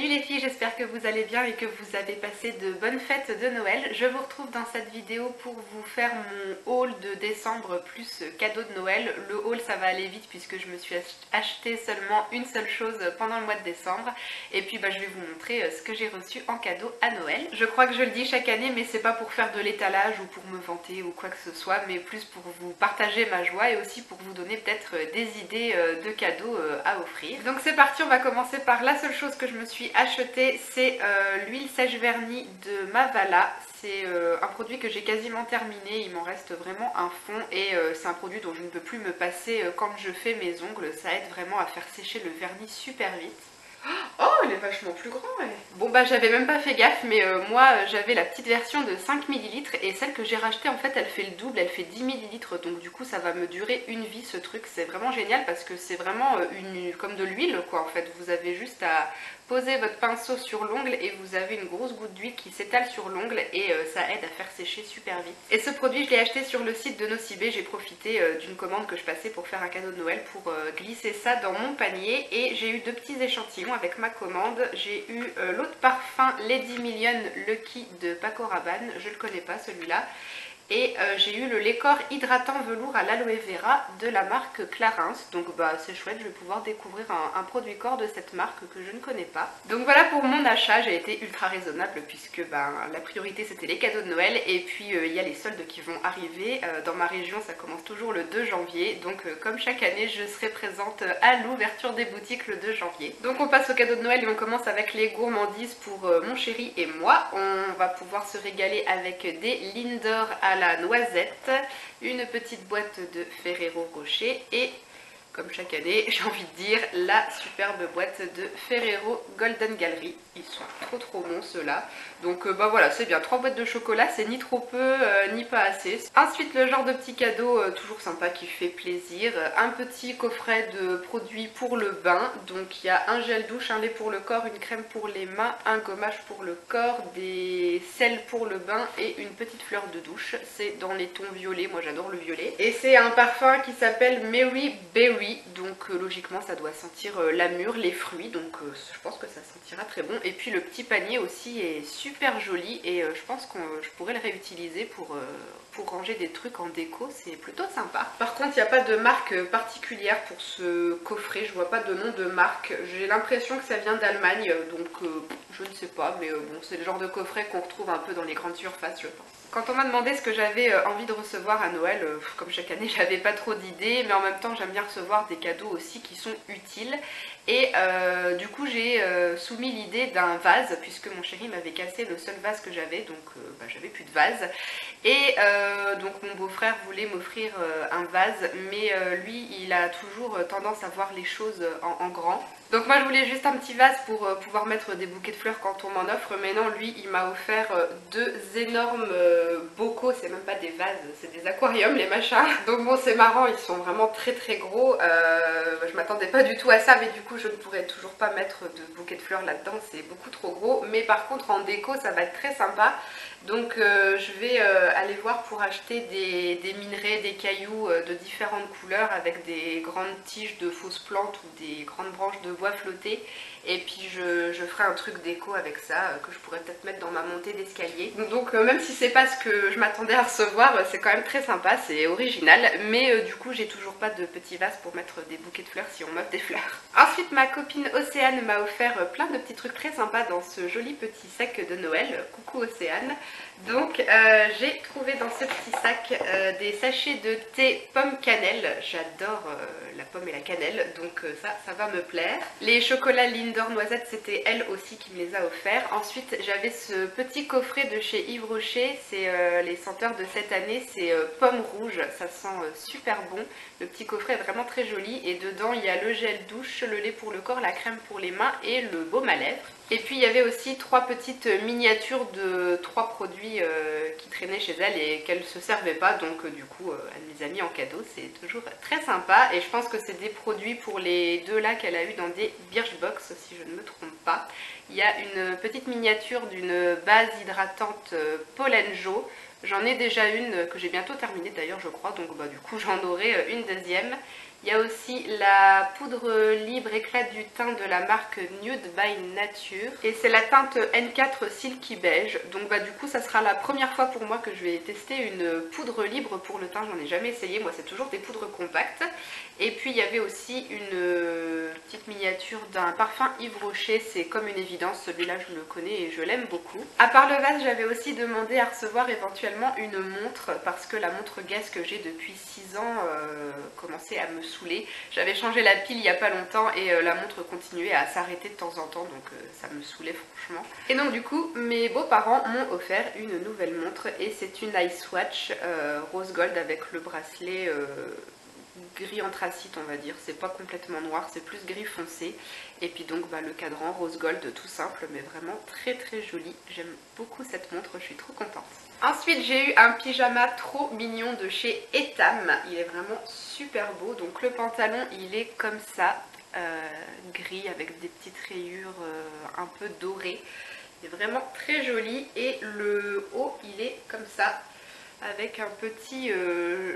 Salut les filles, j'espère que vous allez bien et que vous avez passé de bonnes fêtes de Noël. Je vous retrouve dans cette vidéo pour vous faire mon haul de décembre plus cadeau de Noël. Le haul ça va aller vite puisque je me suis acheté seulement une seule chose pendant le mois de décembre. Et puis je vais vous montrer ce que j'ai reçu en cadeau à Noël. Je crois que je le dis chaque année, mais c'est pas pour faire de l'étalage ou pour me vanter ou quoi que ce soit, mais plus pour vous partager ma joie et aussi pour vous donner peut-être des idées de cadeaux à offrir. Donc c'est parti, on va commencer par la seule chose que je me suis acheté, c'est l'huile sèche vernis de Mavala. C'est un produit que j'ai quasiment terminé, il m'en reste vraiment un fond et c'est un produit dont je ne peux plus me passer quand je fais mes ongles. Ça aide vraiment à faire sécher le vernis super vite. Oh, il est vachement plus grand, ouais. Bon j'avais même pas fait gaffe, mais moi j'avais la petite version de 5 ml et celle que j'ai rachetée en fait elle fait le double, elle fait 10 ml, donc du coup ça va me durer une vie ce truc. C'est vraiment génial parce que c'est vraiment comme de l'huile quoi en fait. Vous avez juste à poser votre pinceau sur l'ongle et vous avez une grosse goutte d'huile qui s'étale sur l'ongle et ça aide à faire sécher super vite. Et ce produit je l'ai acheté sur le site de Nocibé, j'ai profité d'une commande que je passais pour faire un cadeau de Noël pour glisser ça dans mon panier et j'ai eu deux petits échantillons avec ma commande. J'ai eu l'eau de parfum Lady Million Lucky de Paco Rabanne, je le connais pas celui-là. Et j'ai eu le lait corps hydratant velours à l'aloe vera de la marque Clarins. Donc c'est chouette, je vais pouvoir découvrir un produit corps de cette marque que je ne connais pas. Donc voilà pour mon achat, j'ai été ultra raisonnable puisque la priorité c'était les cadeaux de Noël. Et puis il y a les soldes qui vont arriver. Dans ma région ça commence toujours le 2 janvier. Donc comme chaque année je serai présente à l'ouverture des boutiques le 2 janvier. Donc on passe aux cadeaux de Noël et on commence avec les gourmandises pour mon chéri et moi. On va pouvoir se régaler avec des Lindor à la noisette, une petite boîte de Ferrero Rocher et comme chaque année j'ai envie de dire la superbe boîte de Ferrero Golden Gallery. Ils sont trop bons ceux-là. Donc voilà, c'est bien, 3 boîtes de chocolat, c'est ni trop peu ni pas assez. Ensuite le genre de petit cadeau toujours sympa qui fait plaisir, un petit coffret de produits pour le bain. Donc il y a un gel douche, un lait pour le corps, une crème pour les mains, un gommage pour le corps, des sels pour le bain et une petite fleur de douche. C'est dans les tons violets, moi j'adore le violet. Et c'est un parfum qui s'appelle Mary Berry, donc logiquement ça doit sentir la mûre, les fruits, donc je pense que ça sentira très bon. Et puis le petit panier aussi est super joli et je pense que je pourrais le réutiliser pour ranger des trucs en déco, c'est plutôt sympa. Par contre il n'y a pas de marque particulière pour ce coffret, je vois pas de nom de marque. J'ai l'impression que ça vient d'Allemagne, donc je ne sais pas, mais bon c'est le genre de coffret qu'on retrouve un peu dans les grandes surfaces je pense. Quand on m'a demandé ce que j'avais envie de recevoir à Noël, comme chaque année j'avais pas trop d'idées, mais en même temps j'aime bien recevoir des cadeaux aussi qui sont utiles. Et du coup j'ai soumis l'idée d'un vase, puisque mon chéri m'avait cassé le seul vase que j'avais, donc j'avais plus de vase. Et donc mon beau-frère voulait m'offrir un vase, mais lui il a toujours tendance à voir les choses en grand. Donc moi je voulais juste un petit vase pour pouvoir mettre des bouquets de fleurs quand on m'en offre, mais non, lui il m'a offert deux énormes bocaux, c'est même pas des vases, c'est des aquariums les machins. Donc bon c'est marrant, ils sont vraiment très gros, je m'attendais pas du tout à ça, mais du coup je ne pourrais toujours pas mettre de bouquet de fleurs là-dedans, c'est beaucoup trop gros. Mais par contre en déco ça va être très sympa, donc je vais aller voir pour acheter des minerais, des cailloux de différentes couleurs avec des grandes tiges de fausses plantes ou des grandes branches de bois flottées. Et puis je ferai un truc déco avec ça que je pourrais peut-être mettre dans ma montée d'escalier. Donc même si c'est pas ce que je m'attendais à recevoir, c'est quand même très sympa, c'est original. Mais du coup j'ai toujours pas de petit vase pour mettre des bouquets de fleurs si on m'offre des fleurs. Ensuite ma copine Océane m'a offert plein de petits trucs très sympas dans ce joli petit sac de Noël. Coucou Océane. Donc j'ai trouvé dans ce petit sac des sachets de thé pomme cannelle. J'adore la pomme et la cannelle, donc ça va me plaire. Les chocolats Lindor noisette, c'était elle aussi qui me les a offerts. Ensuite j'avais ce petit coffret de chez Yves Rocher, c'est les senteurs de cette année, c'est pomme rouge, ça sent super bon. Le petit coffret est vraiment très joli et dedans il y a le gel douche, le lait pour le corps, la crème pour les mains et le baume à lèvres. Et puis il y avait aussi 3 petites miniatures de 3 produits qui traînaient chez elle et qu'elle se servait pas, donc du coup elle les a mis en cadeau, c'est toujours très sympa. Et je pense que c'est des produits pour les deux là qu'elle a eu dans des Birchbox si je ne me trompe pas. Il y a une petite miniature d'une base hydratante Pollenjo. J'en ai déjà une que j'ai bientôt terminée d'ailleurs je crois, donc du coup j'en aurai une deuxième. Il y a aussi la poudre libre éclat du teint de la marque Nude by Nature. Et c'est la teinte N4 Silky Beige. Donc du coup ça sera la première fois pour moi que je vais tester une poudre libre pour le teint. J'en ai jamais essayé, moi c'est toujours des poudres compactes. Et puis il y avait aussi une petite miniature d'un parfum Yves Rocher. C'est comme une évidence, celui-là je le connais et je l'aime beaucoup. À part le vase, j'avais aussi demandé à recevoir éventuellement une montre. Parce que la montre Guess que j'ai depuis 6 ans commençait à me saouler. J'avais changé la pile il n'y a pas longtemps et la montre continuait à s'arrêter de temps en temps, donc ça me saoulait franchement. Et donc du coup mes beaux-parents m'ont offert une nouvelle montre et c'est une Ice Watch rose gold avec le bracelet gris anthracite, on va dire. C'est pas complètement noir, c'est plus gris foncé. Et puis donc le cadran rose gold tout simple mais vraiment très très joli. J'aime beaucoup cette montre, je suis trop contente. Ensuite j'ai eu un pyjama trop mignon de chez Etam. Il est vraiment super beau. Donc le pantalon il est comme ça, gris avec des petites rayures un peu dorées. Il est vraiment très joli. Et le haut il est comme ça, avec un petit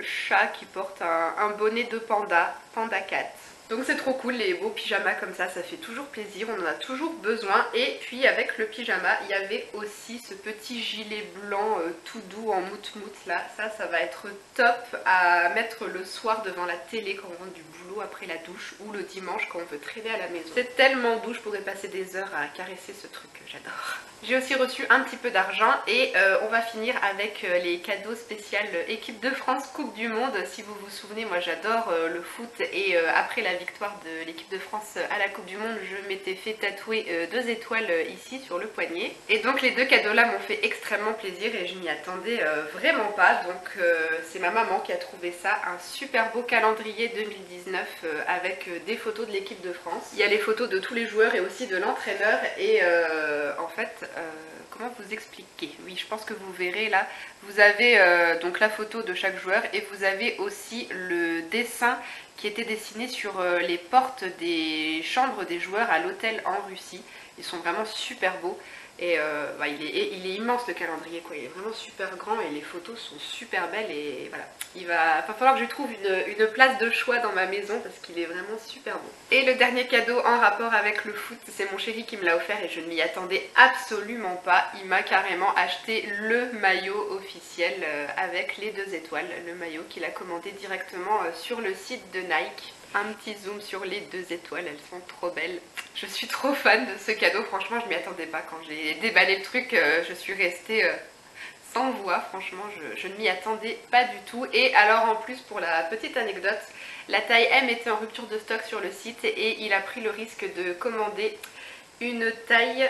chat qui porte un bonnet de panda, Panda Cat. Donc c'est trop cool, les beaux pyjamas comme ça fait toujours plaisir, on en a toujours besoin. Et puis avec le pyjama, il y avait aussi ce petit gilet blanc tout doux en mout-mout là. Ça va être top à mettre le soir devant la télé quand on rentre du boulot après la douche, ou le dimanche quand on veut traîner à la maison. C'est tellement doux, je pourrais passer des heures à caresser ce truc, j'adore. J'ai aussi reçu un petit peu d'argent et on va finir avec les cadeaux spéciaux équipe de France Coupe du Monde. Si vous vous souvenez, moi j'adore le foot et après la victoire de l'équipe de France à la Coupe du Monde, je m'étais fait tatouer 2 étoiles ici sur le poignet. Et donc les 2 cadeaux là m'ont fait extrêmement plaisir et je m'y attendais vraiment pas. Donc c'est ma maman qui a trouvé ça, un super beau calendrier 2019 avec des photos de l'équipe de France. Il y a les photos de tous les joueurs et aussi de l'entraîneur et en fait... comment vous expliquer? Oui, je pense que vous verrez là, vous avez donc la photo de chaque joueur et vous avez aussi le dessin qui était dessiné sur les portes des chambres des joueurs à l'hôtel en Russie. Ils sont vraiment super beaux. Et il est immense le calendrier quoi, il est vraiment super grand et les photos sont super belles et voilà. Il va falloir que je trouve une place de choix dans ma maison parce qu'il est vraiment super beau. Et le dernier cadeau en rapport avec le foot, c'est mon chéri qui me l'a offert et je ne m'y attendais absolument pas. Il m'a carrément acheté le maillot officiel avec les 2 étoiles, le maillot qu'il a commandé directement sur le site de Nike. Un petit zoom sur les 2 étoiles, elles sont trop belles. Je suis trop fan de ce cadeau, franchement je m'y attendais pas. Quand j'ai déballé le truc, je suis restée sans voix, franchement je ne m'y attendais pas du tout. Et alors en plus, pour la petite anecdote, la taille M était en rupture de stock sur le site et il a pris le risque de commander une taille...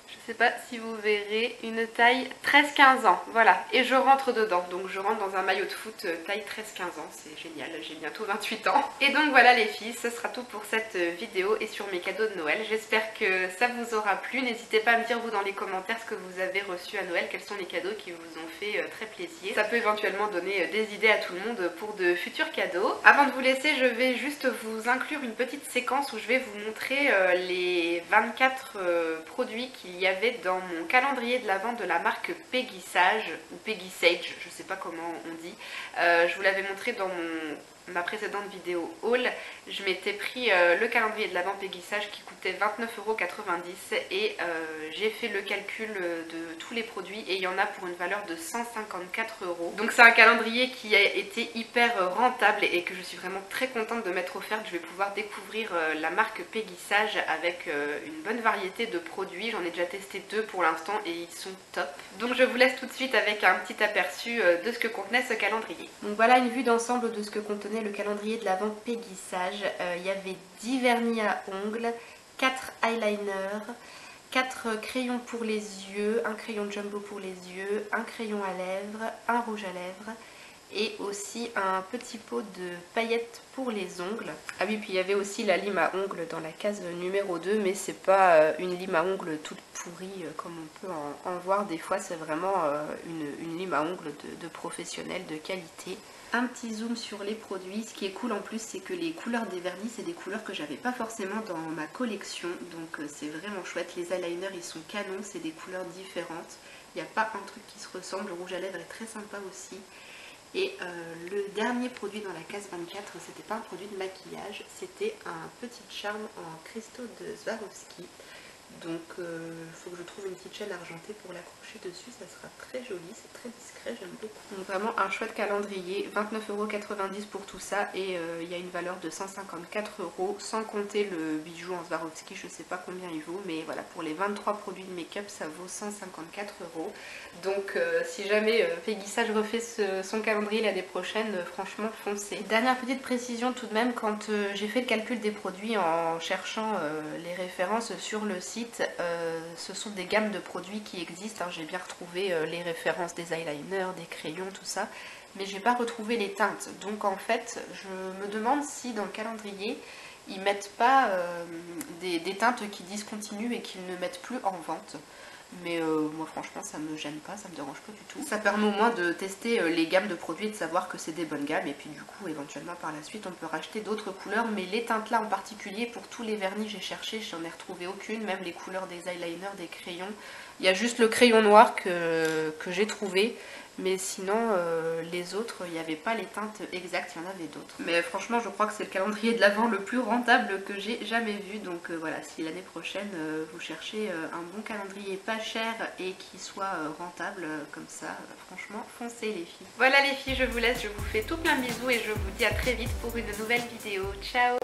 je sais pas si vous verrez, une taille 13-15 ans, voilà, et je rentre dedans, donc je rentre dans un maillot de foot taille 13-15 ans, c'est génial, j'ai bientôt 28 ans. Et donc voilà les filles, ce sera tout pour cette vidéo et sur mes cadeaux de Noël. J'espère que ça vous aura plu, n'hésitez pas à me dire vous dans les commentaires ce que vous avez reçu à Noël, quels sont les cadeaux qui vous ont fait très plaisir. Ça peut éventuellement donner des idées à tout le monde pour de futurs cadeaux. Avant de vous laisser, je vais juste vous inclure une petite séquence où je vais vous montrer les 24 produits qu'il y a dans mon calendrier de l'Avent de la marque Peggy Sage ou Peggy Sage, je sais pas comment on dit. Je vous l'avais montré dans ma précédente vidéo haul. Je m'étais pris le calendrier de l'Avent Peggy Sage qui coûtait 29,90 € et j'ai fait le calcul de tous les produits et il y en a pour une valeur de 154 €. Donc c'est un calendrier qui a été hyper rentable et que je suis vraiment très contente de m'être offerte. Je vais pouvoir découvrir la marque Peggy Sage avec une bonne variété de produits. J'en ai déjà testé 2 pour l'instant et ils sont top. Donc je vous laisse tout de suite avec un petit aperçu de ce que contenait ce calendrier. Donc voilà une vue d'ensemble de ce que contenait le calendrier de l'Avent Peggy Sage. Il y avait 10 vernis à ongles, 4 eyeliners, 4 crayons pour les yeux, un crayon jumbo pour les yeux, un crayon à lèvres, un rouge à lèvres et aussi un petit pot de paillettes pour les ongles. Ah oui, puis il y avait aussi la lime à ongles dans la case numéro 2, mais c'est pas une lime à ongles toute pourrie comme on peut en voir des fois, c'est vraiment une lime à ongles de professionnel de qualité. Un petit zoom sur les produits. Ce qui est cool en plus, c'est que les couleurs des vernis, c'est des couleurs que j'avais pas forcément dans ma collection, donc c'est vraiment chouette. Les eyeliners ils sont canons, c'est des couleurs différentes, il n'y a pas un truc qui se ressemble. Le rouge à lèvres est très sympa aussi. Et le dernier produit dans la case 24, c'était pas un produit de maquillage, c'était un petit charme en cristaux de Swarovski. Donc il faut que je trouve une petite chaîne argentée pour l'accrocher dessus, ça sera très joli, c'est très discret, j'aime beaucoup. Donc vraiment un chouette calendrier, 29,90 € pour tout ça et il y a une valeur de 154 € sans compter le bijou en Swarovski, je sais pas combien il vaut, mais voilà, pour les 23 produits de make-up ça vaut 154 €. Donc si jamais Peggy Sage refait son calendrier l'année prochaine, franchement foncez. Dernière petite précision tout de même, quand j'ai fait le calcul des produits en cherchant les références sur le site, ce sont des gammes de produits qui existent, hein. J'ai bien retrouvé les références des eyeliners, des crayons, tout ça, mais j'ai pas retrouvé les teintes. Donc en fait, je me demande si dans le calendrier, ils mettent pas des teintes qui discontinuent et qu'ils ne mettent plus en vente. Mais moi franchement ça me gêne pas, ça me dérange pas du tout. Ça permet au moins de tester les gammes de produits et de savoir que c'est des bonnes gammes. Et puis du coup éventuellement par la suite on peut racheter d'autres couleurs. Mais les teintes là en particulier, pour tous les vernis j'ai cherché, j'en ai retrouvé aucune. Même les couleurs des eyeliners, des crayons. Il y a juste le crayon noir que j'ai trouvé. Mais sinon les autres, il n'y avait pas les teintes exactes, il y en avait d'autres. Mais franchement je crois que c'est le calendrier de l'Avent le plus rentable que j'ai jamais vu. Donc voilà, si l'année prochaine vous cherchez un bon calendrier pas cher et qui soit rentable comme ça, franchement foncez les filles. Voilà les filles, je vous laisse, je vous fais tout plein de bisous et je vous dis à très vite pour une nouvelle vidéo. Ciao!